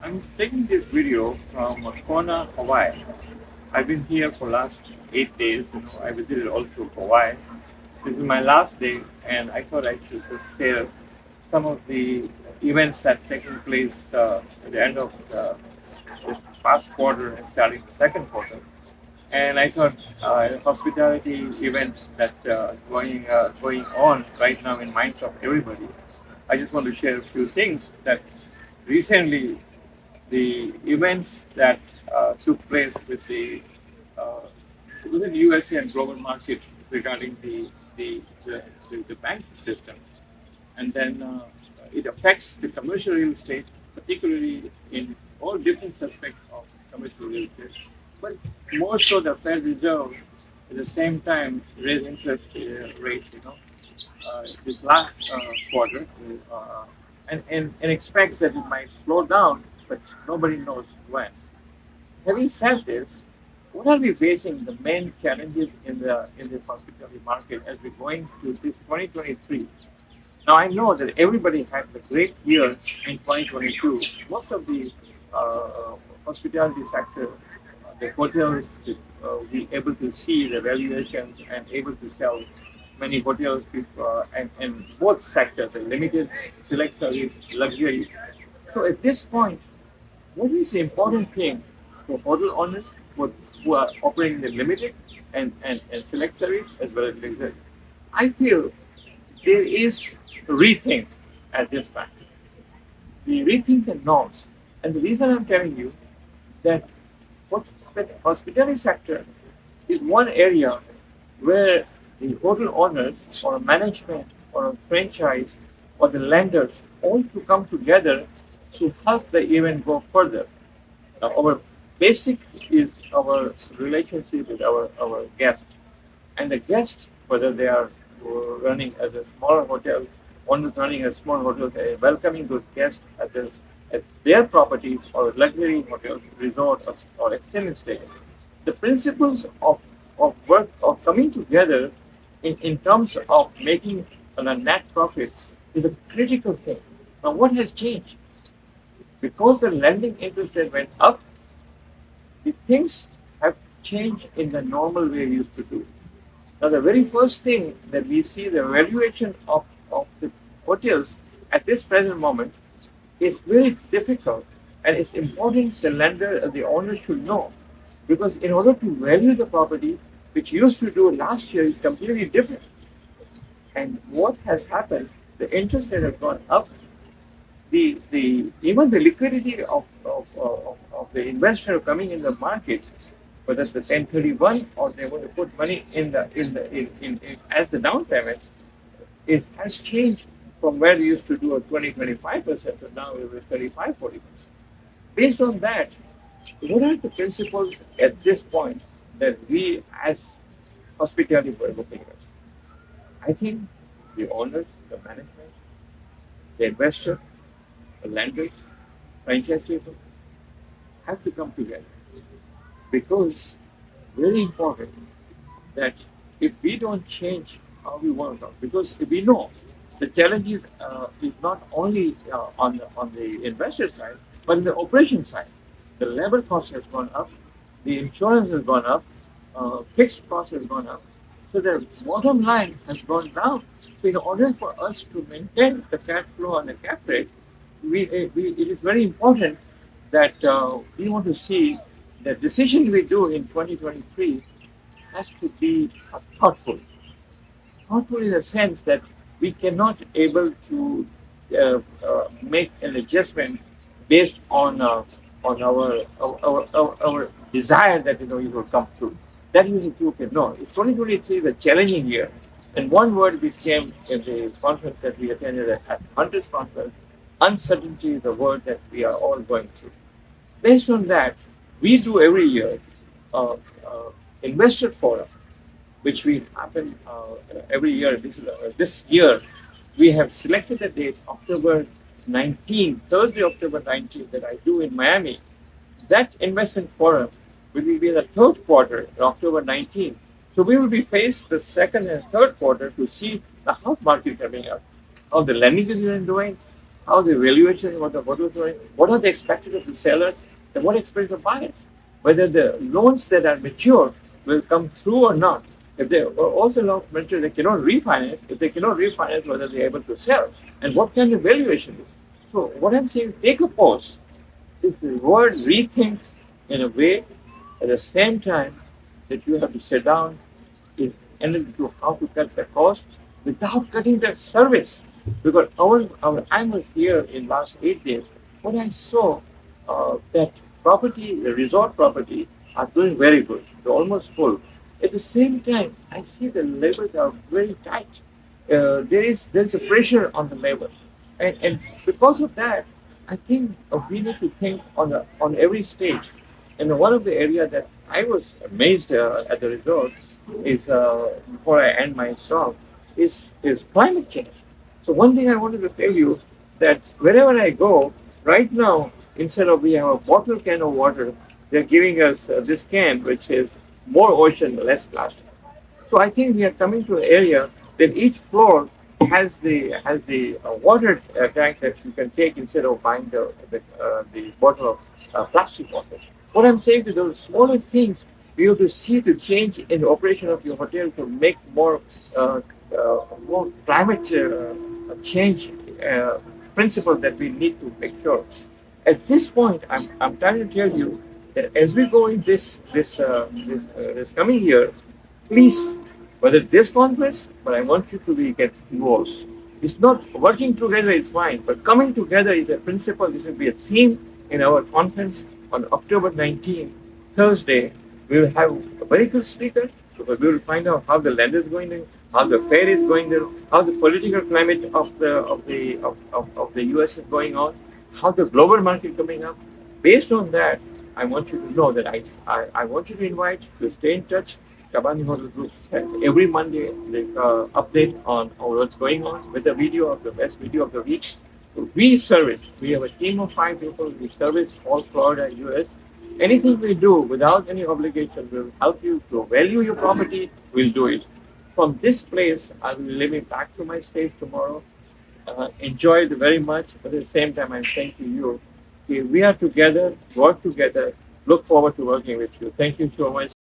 I'm taking this video from Kona, Hawaii. I've been here for last 8 days. I visited also Hawaii. This is my last day, and I thought I should share some of the events that taking place at the end of this past quarter and starting the second quarter. And I thought hospitality events that going on right now in minds of everybody. I just want to share a few things that recently the events that took place uh, within the USA and global market regarding the banking system, and then it affects the commercial real estate, particularly in all different aspects of commercial real estate. But more so, the Fed Reserve at the same time raised interest rates. This last quarter, and expects that it might slow down, but nobody knows when. Having said this, what are we facing the main challenges in this hospitality market as we're going to this 2023? Now I know that everybody had a great year in 2022. Most of the hospitality sector, the hotels, we able to see the valuations and able to sell many hotels and both sectors, the limited, select service, luxury. So at this point, what is the important thing for hotel owners who are operating the limited and select service as well as luxury? I feel there is rethink at this time. We rethink the norms. And the reason I'm telling you that the hospitality sector is one area where the hotel owners or a management or a franchise or the lenders all to come together to help the event go further. Now, our basic is our relationship with our guests. And the guests, whether they are running as a small hotel, one is running a small hotel, welcoming those guests at their properties or luxury hotels, resorts, or extended stay. The principles of work of coming together in terms of making a net profit is a critical thing. Now, what has changed? Because the lending interest rate went up, the things have changed in the normal way we used to do. Now, the very first thing that we see the valuation of the hotels at this present moment is very difficult, and it's important the lender, the owner should know, because in order to value the property, which used to do last year, is completely different. And what has happened? The interest rate has gone up. The even the liquidity of the investor coming in the market, whether the 1031 or they want to put money in as the down payment, has changed from where we used to do a 20-25% to now we're 35-40%. Based on that, what are the principles at this point that we as hospitality were looking at? I think the owners, the management, the investor, the lenders, franchise people have to come together, because very important that if we don't change how we want to, because if we know the challenge is not only on the investor side, but in the operation side. The labor cost has gone up, the insurance has gone up, fixed cost has gone up. So the bottom line has gone down. So in order for us to maintain the cash flow and the cap rate, it is very important that we want to see the decisions we do in 2023 has to be thoughtful. Thoughtful in the sense that we cannot able to make an adjustment based on our desire that it will come through. That is true. Okay, no, it's 2023 is a challenging year, and one word became in the conference that we attended at Hunters Conference. Uncertainty is the word that we are all going through. Based on that, we do every year investor forum, which we happen every year. This year, we have selected a date, October 19th, Thursday, October 19th, that I do in Miami. That investment forum will be the third quarter, October 19th. So we will be faced the second and third quarter to see the house market coming up, how the lending is doing, how the valuation, what was going, what are the expected of the sellers, and what expected of buyers, whether the loans that are mature will come through or not. If they also loans mature, they cannot refinance. If they cannot refinance, whether they're able to sell, and what kind of valuation is. So what I'm saying, take a pause. Is the word rethink in a way at the same time that you have to sit down and look to how to cut the cost without cutting the service. Because our I was here in last 8 days, when I saw that property, the resort property, are doing very good. They're almost full. At the same time, I see the labors are very tight. There's a pressure on the labor, and because of that, I think we need to think on every stage. And one of the area that I was amazed at the resort is before I end my talk is climate change. So one thing I wanted to tell you that wherever I go right now, instead of we have a bottle can of water, they're giving us this can which is more ocean, less plastic. So I think we are coming to an area that each floor has the water tank that you can take instead of buying the bottle of plastic bottle. What I'm saying to those smaller things, we have to see the change in the operation of your hotel to make more climate change principle that we need to make sure. At this point, I'm trying to tell you that as we go in this coming year, please, whether this conference, but I want you to be get involved. It's not working together is fine, but coming together is a principle. This will be a theme in our conference on October 19th, Thursday. We will have a very good speaker. Because we will find out how the land is going there, how the fair is going there, how the political climate of the US is going on, how the global market coming up. Based on that, I want you to know that I want you to invite to stay in touch. Kabani Hotel Group sends every Monday the update on what's going on with the video of the best video of the week. We service. We have a team of 5 people. We service all Florida, US. Anything we do without any obligation will help you to value your property. We'll do it. From this place, I will be leaving back to my state tomorrow. Enjoy it very much. But at the same time, I'm saying to you, we are together, work together. Look forward to working with you. Thank you so much.